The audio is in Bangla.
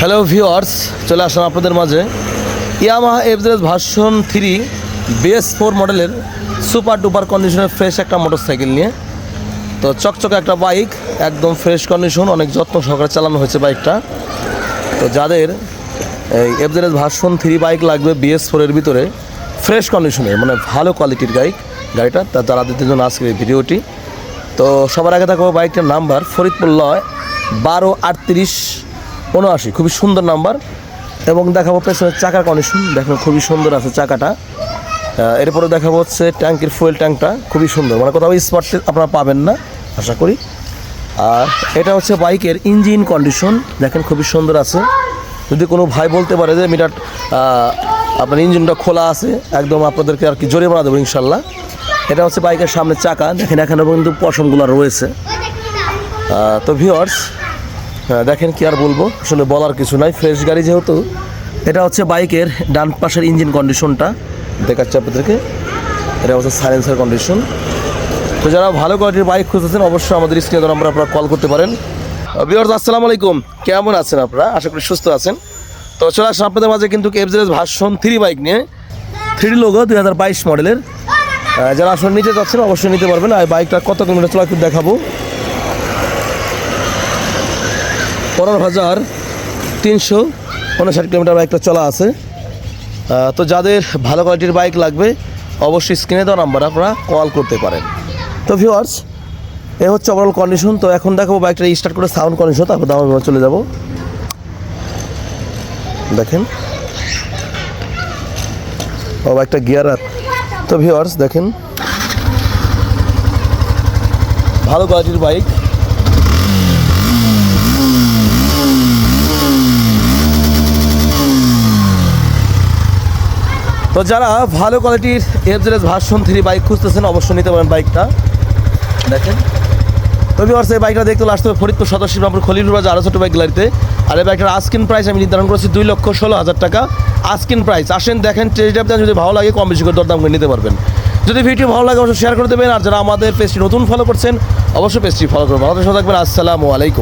হ্যালো ভিউয়ার্স, চলে আসলাম আপনাদের মাঝে ইয়ামাহা এফজেড ভার্সন 3 BS4 মডেলের সুপার ডুপার কন্ডিশনের ফ্রেশ একটা মোটরসাইকেল নিয়ে। তো চকচকে একটা বাইক, একদম ফ্রেশ কন্ডিশন, অনেক যত্ন সহকারে চালানো হয়েছে বাইকটা। তো যাদের এই এফজেড ভার্সন 3 বাইক লাগবে BS4 এর ভিতরে ফ্রেশ কন্ডিশনে, মানে ভালো কোয়ালিটির গাড়িটা, তারা দিতে জন্য আজকের এই ভিডিওটি। তো সবার আগে থাকবো বাইকটার নাম্বার ফরিদপুর লয় 123879, খুবই সুন্দর নাম্বার। এবং দেখাবো পেছনের চাকার কন্ডিশন, দেখেন খুবই সুন্দর আছে চাকাটা। এরপরে দেখাবো হচ্ছে ট্যাঙ্কের ফুয়েল ট্যাঙ্কটা, খুবই সুন্দর, মানে কোথাও স্পট আপনারা পাবেন না আশা করি। আর এটা হচ্ছে বাইকের ইঞ্জিন কন্ডিশন, দেখেন খুবই সুন্দর আছে। যদি কোনো ভাই বলতে পারে যে মিটার আপনার ইঞ্জিনটা খোলা আছে, একদম আপনাদেরকে আর কি জোরে মারা দেবো ইনশাল্লাহ। এটা হচ্ছে বাইকের সামনে চাকা, দেখেন এখানে কিন্তু পশমগুলো রয়েছে। তো ভিউয়ার্স দেখেন কি আর বলবো, আসলে বলার কিছু নাই, ফ্রেশ গাড়ি যেহেতু। এটা হচ্ছে বাইকের ডান পাশের ইঞ্জিন কন্ডিশনটা দেখাচ্ছে আপনাদেরকে, এটা হচ্ছে সাইলেন্সার কন্ডিশন। তো যারা ভালো কোয়ালিটির বাইক খুঁজতেছেন অবশ্যই আমাদের স্ক্রিনে নাম্বার আপনারা কল করতে পারেন। ভিউয়ার্স আসসালামু আলাইকুম, কেমন আছেন আপনারা? আশা করি সুস্থ আছেন। তো চলে আসলাম আপনাদের মাঝে কিন্তু এফজেড ভার্সন 3 বাইক নিয়ে, 3D লোগো 2022 মডেলের। যারা আসলে নিতে যাচ্ছেন অবশ্যই নিতে পারবেন। আর বাইকটা কত কিলোমিটার চলা একটু দেখাবো। 15,359 কিলোমিটার বাইকটা চলা আছে। তো যাদের ভালো কোয়ালিটির বাইক লাগবে অবশ্যই স্ক্রিনে দেওয়া নাম্বার আপনারা কল করতে পারেন। তো ভিউয়ার্স এ হচ্ছে ওভারঅল কন্ডিশন। তো এখন দেখাবো বাইকটা স্টার্ট করে সাউন্ড কন্ডিশন, তারপর দাম চলে যাব। দেখেন ও বাইকটা গিয়ার। তো ভিউয়ার্স দেখেন ভালো কোয়ালিটির বাইক। তো যারা ভালো কোয়ালিটির এফজেড ভার্সন 3 বাইক খুঁজতেছেন অবশ্যই নিতে পারেন বাইকটা। দেখেন তো ভিউয়ার্স এই বাইকটা দেখতে আসতে হবে ফরিদপুর সদর শিবরামপুর খলিলুর বাজার আরও ছোটো বাইক গ্যালারিতে। আর এই বাইকটার আস্কিন প্রাইস আমি নির্ধারণ করেছি 2,16,000 টাকা আস্কিন প্রাইস। আসেন দেখেন, টেস্ট ড্রাইভ দেন, যদি ভালো লাগে কম বেশি করে দরদাম করে নিতে পারবেন। যদি ভিডিও ভালো লাগে অবশ্যই শেয়ার করে দেবেন। আর যারা আমাদের পেজটি নতুন ফলো করছেন অবশ্যই পেজটি ফলো করবেন। আমাদের সাথে থাকবেন। আসসালামু আলাইকুম।